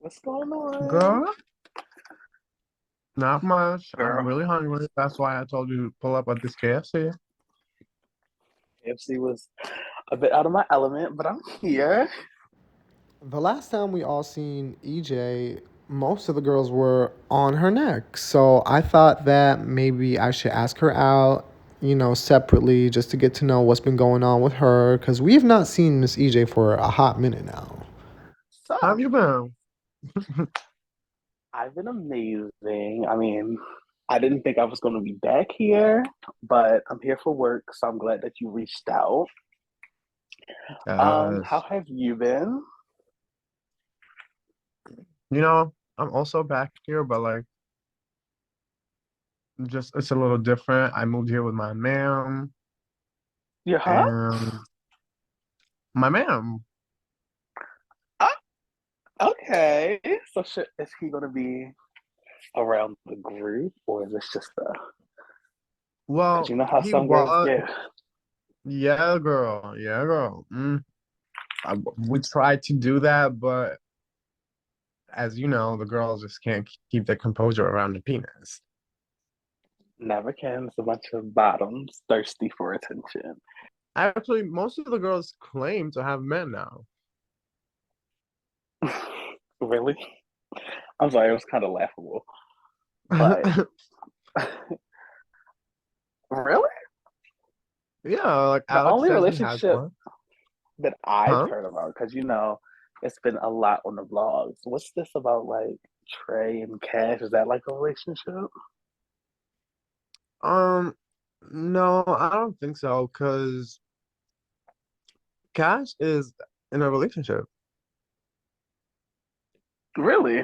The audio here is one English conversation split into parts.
What's going on? Girl, not much. I'm Girl, really hungry. That's why I told you to pull up at this KFC. KFC was a bit out of my element, but I'm here. The last time we all seen EJ, most of the girls were on her neck. So I thought that maybe I should ask her out, separately just to get to know what's been going on with her. Because we have not seen Miss EJ for a hot minute now. How have So, you been? I've been amazing. I mean, I didn't think I was going to be back here, but I'm here for work, so I'm glad that you reached out. How Yes. have you been? I'm also back here, but like, just it's a little different. I moved here with my ma'am Yeah, huh? and my ma'am. Oh, okay. So, is he going to be around the group, or is this just a? Because Well, you know how he some girls was, get. yeah, girl, yeah, girl. We tried to do that, but as you know, the girls just can't keep their composure around the penis. Never can. It's a bunch of bottoms thirsty for attention. Actually, most of the girls claim to have men now. Really? I'm sorry, it was kind of laughable. But really? Yeah, like The Alex only says he has relationship one. that I've Huh? heard about, because it's been a lot on the vlogs. What's this about, like Trey and Cash? Is that like a relationship? Um, no, I don't think so, because Cash is in a relationship. Really?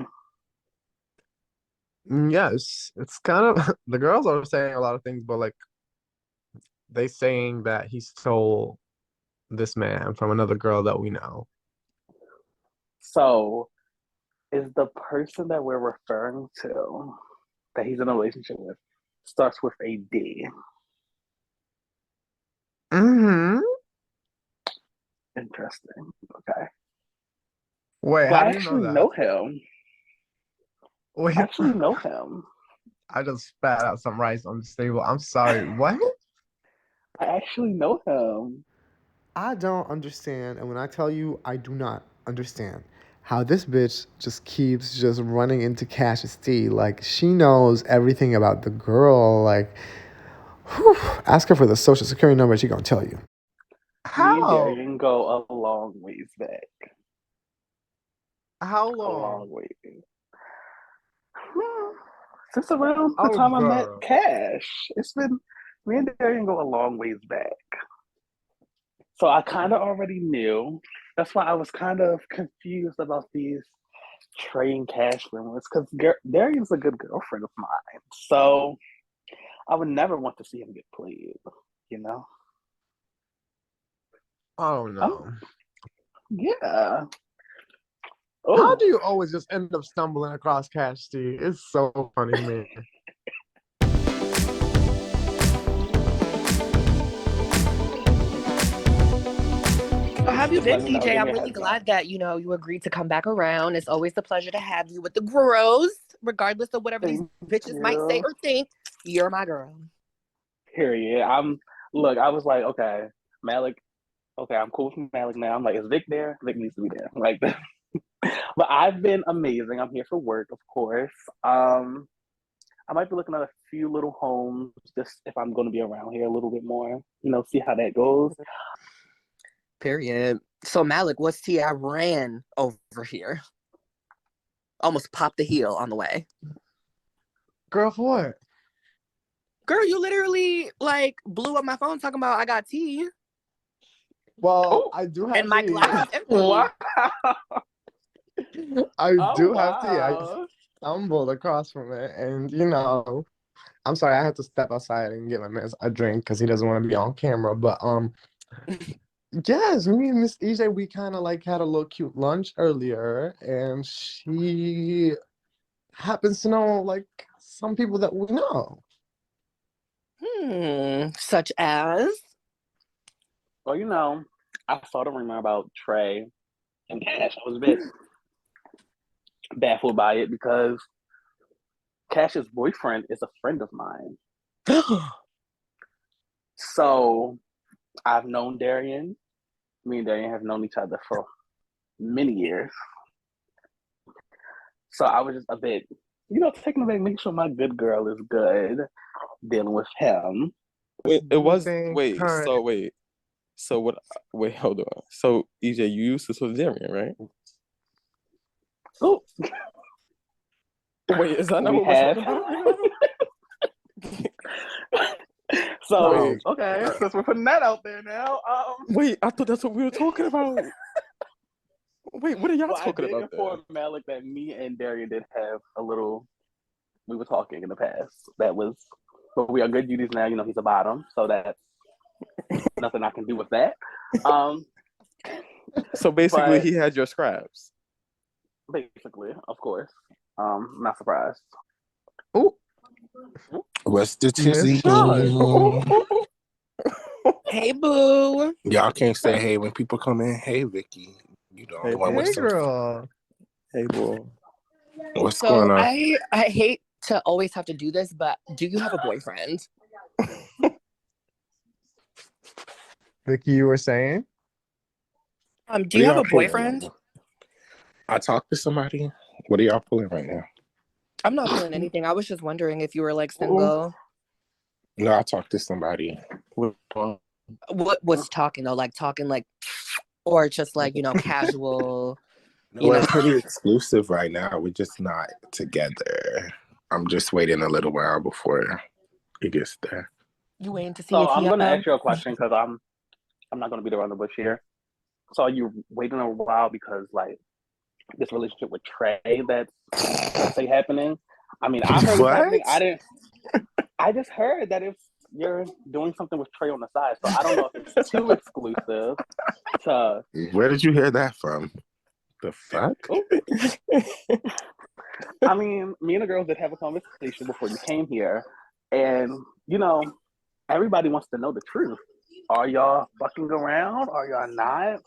Yes, it's kind of the girls are saying a lot of things, but like they saying that he stole this man from another girl that we know. So, is the person that we're referring to that he's in a relationship with starts with a D? Mm-hmm. Interesting. Okay. Wait, Well, how I do you know actually that? know him. I Wait, actually know him. I just spat out some rice on the table. I'm sorry. What? I actually know him. I don't understand, and when I tell you, I do not understand how this bitch just keeps just running into Cash's tea. Like she knows everything about the girl. Like, whew, ask her for the social security number, she gonna tell you. Me and How? Darian go a long ways back. How A long long? way. Since around the Oh, time I met girl. Cash. It's been Me and Darian go a long ways back. So I kind of already knew. That's why I was kind of confused about these trading cash rumors because Darian's a good girlfriend of mine. So I would never want to see him get played, you know? Oh Oh, no. yeah. How Oh, do you always just end up stumbling across Cash T? It's so funny to me. So how have you just let been, me know. DJ? Give me I'm a really heads up. glad that you agreed to come back around. It's always a pleasure to have you with the girls, regardless of whatever these Thank bitches might say you. or think. You're my girl. Period. Look, I was like, okay, Malik, okay, I'm cool with Malik now. I'm like, is Vic there? Vic needs to be there. Like, but I've been amazing. I'm here for work, of course. I might be looking at a few little homes just if I'm going to be around here a little bit more, see how that goes. Period. So Malik, what's tea? I ran over here. Almost popped the heel on the way. Girl, for what? Girl, you literally like blew up my phone talking about I got tea Well, Oh, I do and have my tea. glass is wow. empty. I Oh, do have tea. I wow. stumbled across from it, and I'm sorry. I had to step outside and get my man a drink because he doesn't want to be on camera. But yes, me and Miss EJ, we kind of like had a little cute lunch earlier, and she happens to know like some people that we know. Such as Well, I saw the rumor about Trey and Cash. I was a bit baffled by it because Cash's boyfriend is a friend of mine. So I've known Darian. Me and Darian have known each other for many years. So I was just a bit, taking a bit, making sure my good girl is good, dealing with him. Do you think current So what? Wait, hold on. So EJ, you used to Darian, right? Oh, Wait, is that not we what we're have. talking about right now? So Wait, okay, since we're putting that out there now, wait, I thought that's what we were talking about. Wait, what are y'all well, I talking did about inform then? Malik that me and Darian did have a little. We were talking in the past. That was, but we are good duties now. He's a bottom, so that's nothing I can do with that. So basically, But he had your scraps. basically, of course, not surprised. Oh, What's the Miss tizzy? Shaw. Hey, boo. Y'all can't say hey when people come in. Hey, Vicky. You the only one with Hey, some. girl. Hey, boy. What's So going on? I hate to always have to do this, but do you have a boyfriend? Vicky, you were saying? Do What you are have y'all a pulling right boyfriend? now? I talked to somebody. What are y'all pulling right now? I'm not pulling anything. I was just wondering if you were like single. No, I talked to somebody. What was talking though? Like talking like, or just like casual. We're pretty exclusive right now. We're just not together. I'm just waiting a little while before it gets there. You waiting to see So if I'm he gonna ask you a question because I'm not gonna beat around the bush here. So are you waiting a while because like this relationship with Trey that's let's say happening? I mean, I heard it's happening. What? I just heard that if you're doing something with Trey on the side, so I don't know if it's too exclusive to. Where did you hear that from? The fuck? I mean, me and the girls did have a conversation before you came here, and everybody wants to know the truth. Are y'all fucking around? Are y'all not?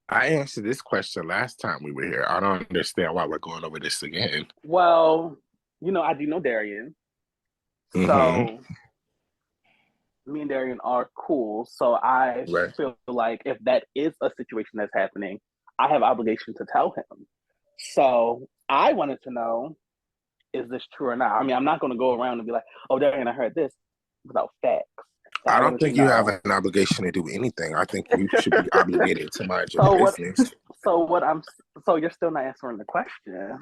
I answered this question last time we were here. I don't understand why we're going over this again. Well, I do know Darian, so me and Darian are cool. So I Right. feel like if that is a situation that's happening, I have obligation to tell him. So I wanted to know, is this true or not? I mean, I'm not going to go around and be like, oh, Darian, I heard this without facts. So I I don't wanted to think you have know. an obligation to do anything. I think you should be obligated to mind your So business. so you're still not answering the question.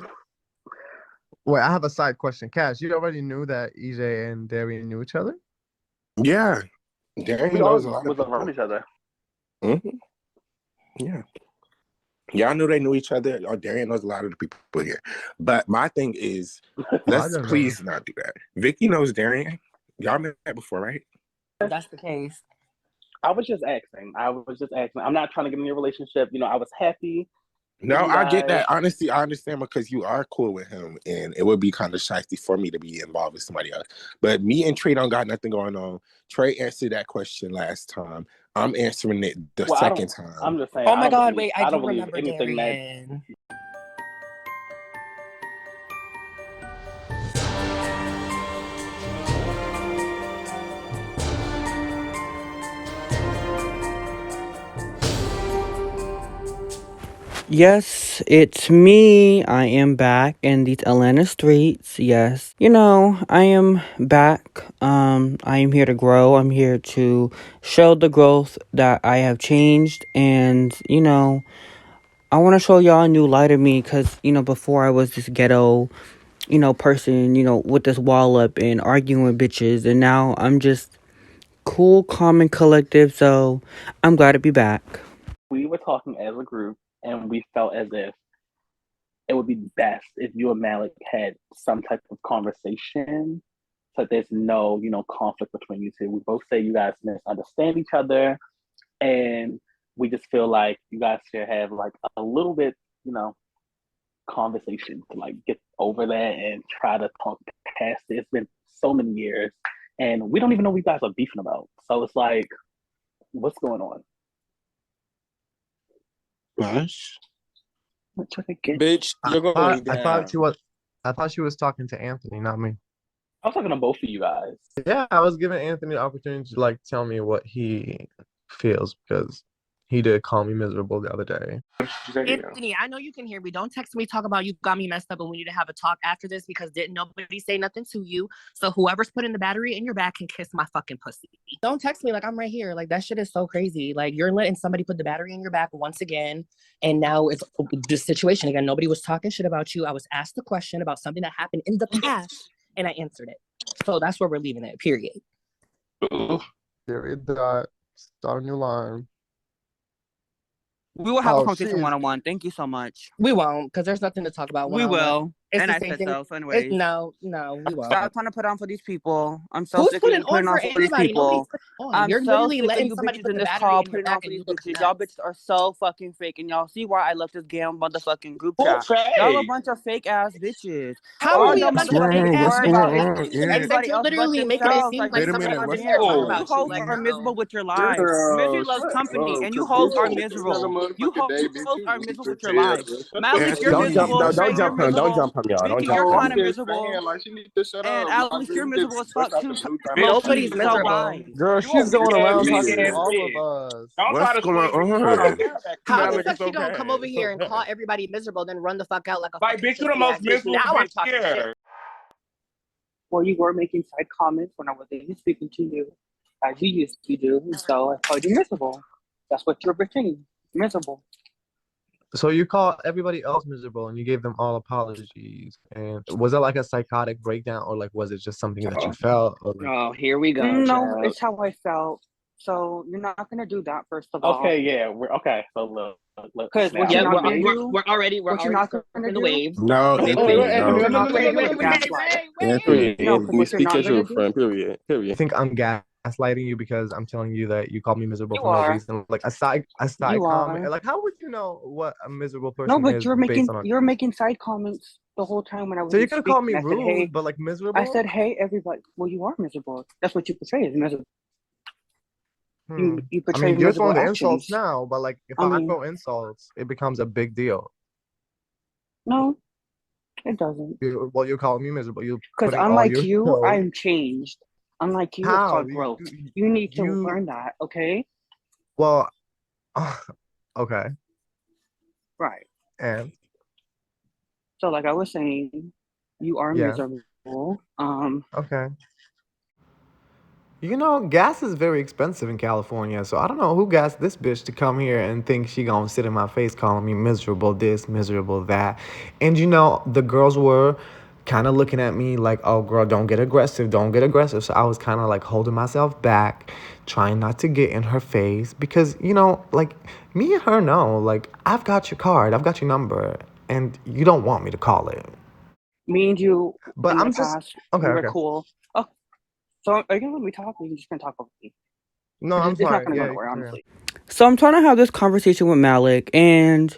Wait, I have a side question. Cash, you already knew that EJ and Darian knew each other? Yeah. We Darian all knows a lot of was around people. each other. Mm-hmm. Yeah. Y'all knew they knew each other. Oh, Darian knows a lot of the people here. But my thing is, I let's don't know. please not do that. Vicky knows Darian. Y'all met before, right? If that's the case. I was just asking. I'm not trying to get in your relationship. I was happy for No, you I get guys. that. Honestly, I understand because you are cool with him, and it would be kind of shifty for me to be involved with somebody else. But me and Trey don't got nothing going on. Trey answered that question last time. I'm answering it the Well, I don't. second time. I'm just saying. Oh my God! Wait, I I don't do believe remember anything that. Darian. Yes, it's me. I am back in these Atlanta streets. Yes. I am back. I am here to grow. I'm here to show the growth that I have changed. And, I want to show y'all a new light of me because, before I was this ghetto, person, with this wall up and arguing with bitches. And now I'm just cool, calm, and collective. So I'm glad to be back. We were talking as a group, and we felt as if it would be best if you and Malik had some type of conversation, so there's no, conflict between you two. We both say you guys misunderstand each other, and we just feel like you guys should have like a little bit, conversation to like get over that and try to talk past it. It's been so many years, and we don't even know what you guys are beefing about. So it's like, what's going on? Gosh. Bitch, you're going I thought down. she was talking to Anthony, not me. I was talking to both of you guys. Yeah, I was giving Anthony the opportunity to like tell me what he feels because he did call me miserable the other day. Anthony, I know you can hear me. Don't text me, talk about you got me messed up and we need to have a talk after this because didn't nobody say nothing to you. So whoever's putting the battery in your back can kiss my fucking pussy. Don't text me like I'm right here. Like that shit is so crazy. Like you're letting somebody put the battery in your back once again. And now it's this situation again. Nobody was talking shit about you. I was asked a question about something that happened in the past and I answered it. So that's where we're leaving it, period. Period. Start a new line. We will have a conversation one-on-one. Thank you so much. We won't, because there's nothing to talk about We one-on-one. will. It's and the I same said thing. so. So anyways. No, we won't. Stop trying to put on for these people. I'm so Who's sick putting of putting on for for these anybody? people. On. You're so literally sick of letting you somebody bitches put in the this battery call in your putting on back for and these you look bitches. Y'all nuts. bitches are so fucking fake, and y'all see why I left this damn motherfucking group Who's chat. fake? Y'all a bunch of fake ass bitches. How All are we y'all a bunch of motherfuckers fake ass worry about is bitches? And everybody you're else but literally making it themselves. seem Like like Wait a bitches minute, somebody's are what's in here talking miserable. going You about you. hoes Like, are no. miserable with your lives. Misery loves company, and you hoes are miserable. You hoes are miserable with your lives. Malik, you're Don't jump, miserable. no, don't Trey, you're jump him, don't miserable. jump him, y'all. Don't Vicky, jump you're him. kind of miserable. Like she needs to shut And up. Like, Alex, you're miserable as fuck too. Low Nobody's key, so miserable. bye. Girl, she's going around talking to all of us. What's going on? How the Malik, fuck it's she gonna come over okay. here and call everybody miserable, then run the fuck out like a Like, fucking bitch, you the pussy most ass bitch? miserable Now I'm bitch talking here. shit. Well, you were making side comments when I wasn't speaking to you, as you used to do. And so I called you miserable. That's what you're pretending. Miserable. So you call everybody else miserable and you gave them all apologies. And was it like a psychotic breakdown or like was it just something that you felt? Or like... Oh, here we go. No, child. it's how I felt. So you're not gonna do that first of all. Okay, yeah, we're okay. So look, Because what now you're not we gonna do. we're already What you're not gonna surfing the do. waves. No, Anthony, What you're no. not gonna do is gaslight. Anthony, No, because Anthony, what you're speak not as your gonna do. friend. Period. I think I'm gaslighting you because I'm telling you that you called me miserable You for no are. reason. Like a side You comment. are. Like how would you know what a miserable No, person but is based on? you're making side comments the whole time when I So you wasn't could call me speaking. I said, hey. rude, but like I miserable. said, hey, everybody. Well, you are miserable. That's what you portray as miserable. You I portray mean, you're miserable throwing the actions. insults now, but like if I I mean, throw insults, it becomes a big deal. no, it doesn't. Well, you're calling me miserable. You're Because putting all unlike your you, show. I'm changed. Unlike you, it's How? called growth. You need to learn that, okay? Well, okay. Right. And So, like I was saying, you are yeah, miserable. okay. You know, gas is very expensive in California, so I don't know who got this bitch to come here and think she gonna sit in my face calling me miserable this, miserable that. And you know, the girls were kind of looking at me like, oh girl, don't get aggressive, don't get aggressive. So I was kind of like holding myself back, trying not to get in her face because, you know, like me and her know, like I've got your card, I've got your number, and you don't want me to call it. Me and you But in I'm the just past, okay, we were okay. cool. Oh, so are you gonna let me talk or are you just gonna talk over me? No, I'm It's not sorry. gonna go Yeah, nowhere, carry on. honestly. So I'm trying to have this conversation with Malik, and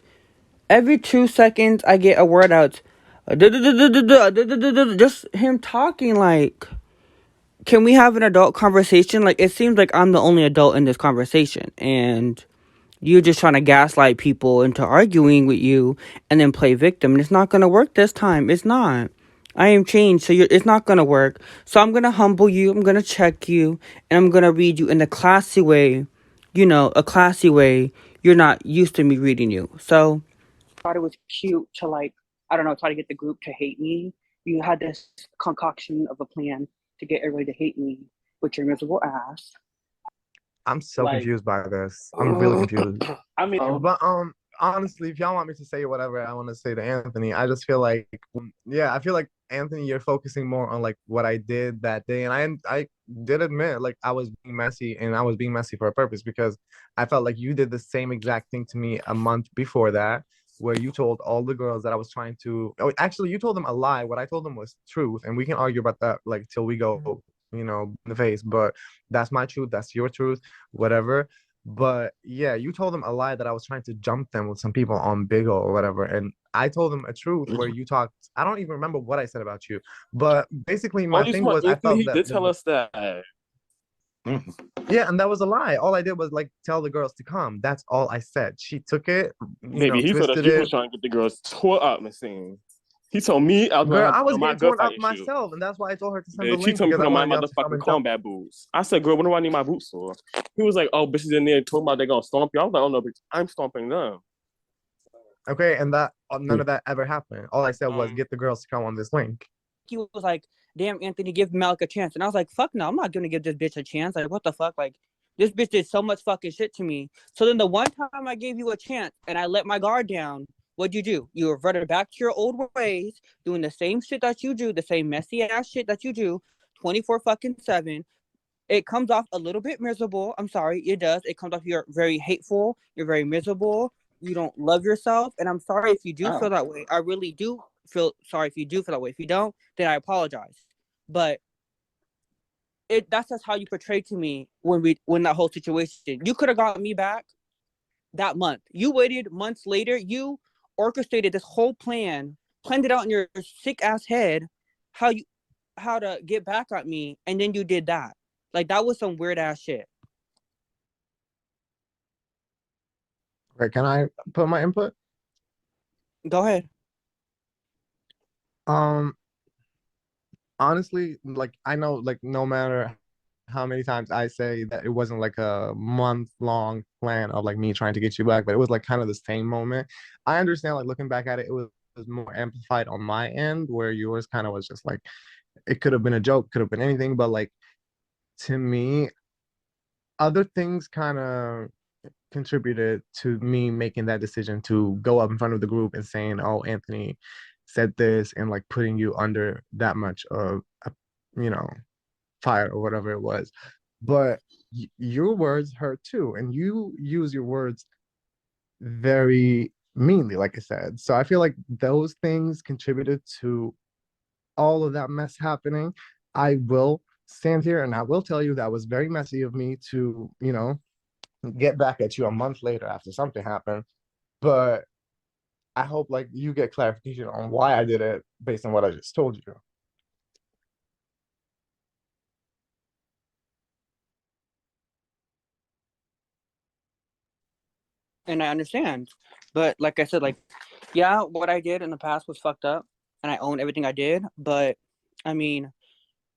every 2 seconds I get a word out. Just him talking like, can we have an adult conversation? Like, it seems like I'm the only adult in this conversation, and you're just trying to gaslight people into arguing with you and then play victim. And it's not going to work this time. It's not. I am changed, so it's not going to work. So I'm going to humble you. I'm going to check you. And I'm going to read you in a classy way. You know, a classy way. You're not used to me reading you. So I thought it was cute to like, I don't know, try to get the group to hate me. You had this concoction of a plan to get everybody to hate me with your miserable ass. I'm so Like, confused by this. I'm really confused. I mean, But honestly, if y'all want me to say whatever I want to say to Anthony, I just feel like yeah, I feel like Anthony, you're focusing more on like what I did that day, and I did admit like I was being messy, and I was being messy for a purpose because I felt like you did the same exact thing to me a month before that, where you told all the girls that I was trying to. Oh, actually, you told them a lie. What I told them was truth, and we can argue about that like till we go, you know, in the face. But that's my truth. That's your truth. Whatever. But yeah, you told them a lie that I was trying to jump them with some people on Big O or whatever. And I told them a truth where you talked. I don't even remember what I said about you. But basically, my Only thing one was I Anthony, felt he that did tell us that. Yeah, and that was a lie. All I did was like tell the girls to come. That's all I said. She took it, Baby, he told us twisted you was it. trying to get the girls tore up, Machine. He told me I was gonna Girl, have to I put was on my getting torn girlfriend up shoes. myself, and that's why I told her to send the Bitch, he link told me because put I on my wanted y'all to come motherfucking and jump. combat boots. I said, girl, what do I need my boots for? He was like, oh, bitches in there talking about they gonna stomp you. I was like, oh no, bitch, I'm stomping them. Okay, and that none of that ever happened. All I said was get the girls to come on this link. He was like, damn, Anthony, give Malik a chance. And I was like, fuck no, I'm not gonna give this bitch a chance. Like, what the fuck? Like, this bitch did so much fucking shit to me. So then the one time I gave you a chance and I let my guard down, what'd you do? You reverted back to your old ways, doing the same shit that you do, the same messy ass shit that you do, 24 fucking 7. It comes off a little bit miserable. I'm sorry, it does. It comes off you're very hateful, you're very miserable, you don't love yourself. And I'm sorry if you do feel that way. I really do feel sorry if you do feel that way. If you don't, then I apologize. But that's just how you portrayed to me when that whole situation. You could have got me back that month. You waited months later. You orchestrated this whole plan, planned it out in your sick ass head, how to get back at me, and then you did that. Like that was some weird ass shit. Okay, can I put my input? Go ahead. Um, honestly, like I know, like no matter how many times I say that it wasn't like a month-long plan of like me trying to get you back, but it was like kind of the same moment. I understand, like looking back at it, it was more amplified on my end, where yours kind of was just like it could have been a joke, could have been anything, but like to me, other things kind of contributed to me making that decision to go up in front of the group and saying, "Oh, Anthony said this," and like putting you under that much of, you know, fire or whatever it was. But your words hurt too, and you use your words very meanly, like I said. So I feel like those things contributed to all of that mess happening. I will stand here and I will tell you that was very messy of me to, get back at you a month later after something happened. But I hope like you get clarification on why I did it based on what I just told you. And I understand. But like I said, like, yeah, what I did in the past was fucked up and I own everything I did. But I mean,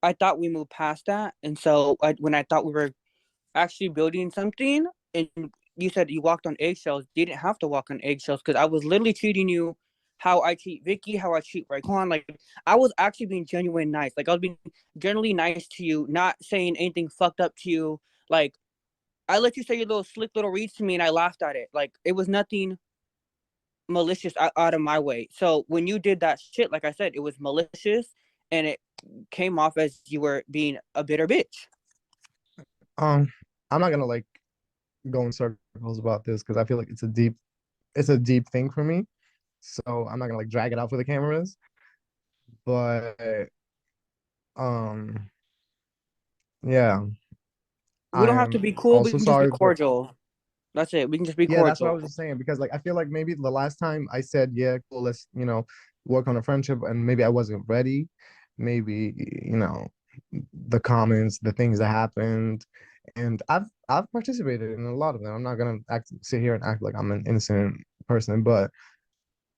I thought we moved past that. And so when I thought we were actually building something and you said you walked on eggshells, you didn't have to walk on eggshells because I was literally treating you how I treat Vicky, how I treat Raekwon. Like I was actually being genuine nice. Like I was being generally nice to you, not saying anything fucked up to you. Like I let you say your little slick little reads to me and I laughed at it. Like it was nothing malicious out of my way. So when you did that shit, like I said, it was malicious and it came off as you were being a bitter bitch. I'm not gonna like go in circles about this because I feel like it's a deep thing for me. So I'm not gonna like drag it out for the cameras. But um yeah, We don't have to I'm be cool. We also can just be sorry for. cordial. That's it. We can just be Yeah, that's what I cordial. was just saying because like I feel like maybe the last time I said, yeah, cool, let's, work on a friendship, and maybe I wasn't ready. Maybe, the comments, the things that happened, and I've participated in a lot of them. I'm not gonna sit here and act like I'm an innocent person, but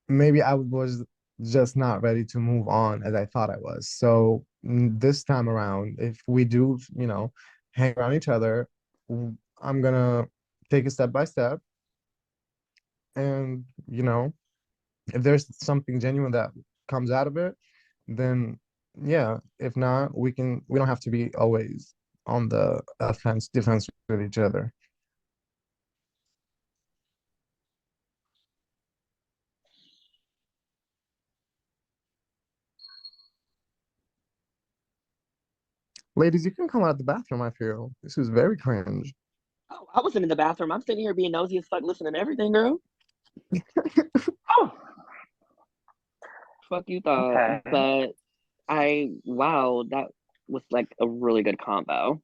maybe I was just not ready to move on as I thought I was. So this time around, if we do, hang around each other, I'm gonna take it step by step. And, if there's something genuine that comes out of it, then yeah. If not, we don't have to be always on the defense with each other. Ladies, you can come out of the bathroom, I feel. This is very cringe. Oh, I wasn't in the bathroom. I'm sitting here being nosy as fuck, listening to everything, girl. Oh, Fuck you thought. okay. But wow, that was like a really good combo.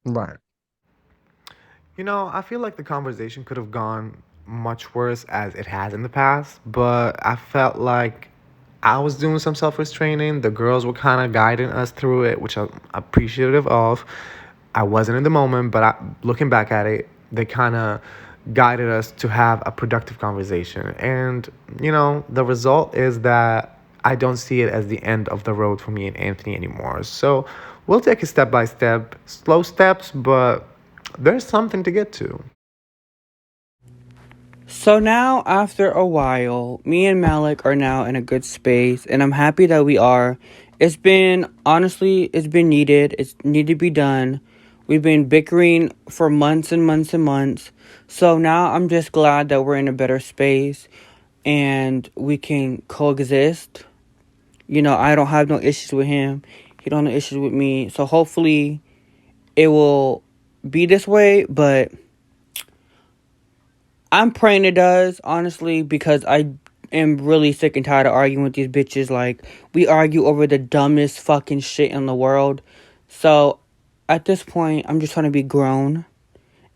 Right. I feel like the conversation could have gone much worse as it has in the past, but I felt like I was doing some self restraining. The girls were kind of guiding us through it, which I'm appreciative of. I wasn't in the moment, but looking back at it, they kind of guided us to have a productive conversation. And, the result is that I don't see it as the end of the road for me and Anthony anymore. So we'll take it step by step, slow steps, but there's something to get to. So now, after a while, me and Malik are now in a good space, and I'm happy that we are. It's been needed. It's needed to be done. We've been bickering for months and months and months. So now I'm just glad that we're in a better space and we can coexist. I don't have no issues with him. He don't have no issues with me. So hopefully it will be this way, but I'm praying it does, honestly, because I am really sick and tired of arguing with these bitches. Like, we argue over the dumbest fucking shit in the world. So, at this point, I'm just trying to be grown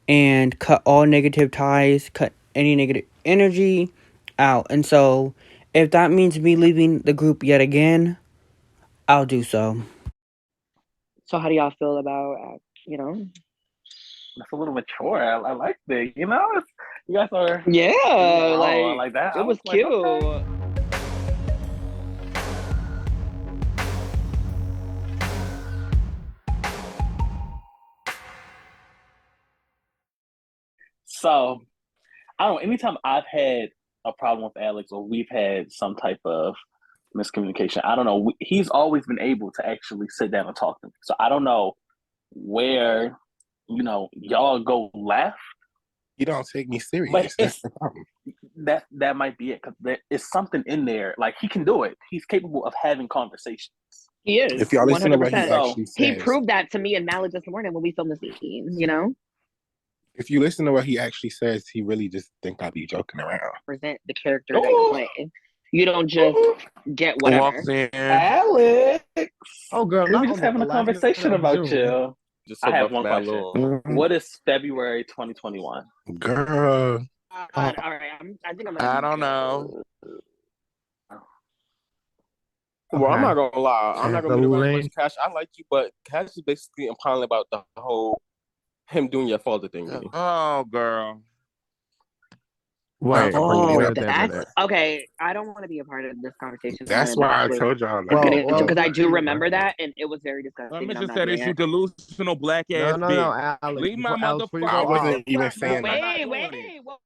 and cut all negative ties, cut any negative energy out. And so, if that means me leaving the group yet again, I'll do so. So how do y'all feel about, That's a little mature. I like that. You guys are. Yeah, I like that. it I was like, cute. okay. So, I don't know. Anytime I've had a problem with Alex or we've had some type of miscommunication, I don't know. He's always been able to actually sit down and talk to me. So I don't know where, y'all go left. You don't take me serious. But That's the problem. that might be it, because there is something in there. Like, he can do it. He's capable of having conversations. He is. If y'all listen to what he 100%. actually says, He proved that to me and Malik this morning when we filmed the scene, if you listen to what he actually says, he really just think I be joking around. Present the character that you play. You don't just get whatever. Walks in. Alex! Oh, girl, We not were just on the having a last conversation minute of about June. you. Just I have about one that question. little- What is February 2021? Girl. All right, I think I'm gonna. I don't know. Well, I'm not gonna lie. I'm not gonna be the right person, Cash. I like you, but Cash is basically implying about the whole him doing your father thing. Really. Oh, girl. Wait, wait a that's minute. okay. I don't want to be a part of this conversation. That's why I told y'all. Because I do remember that, and it was very disgusting. Let me just say this: you delusional black ass bitch. No, Alex. Leave my Alex, motherfucker. I wasn't even saying Wait, that. whoa.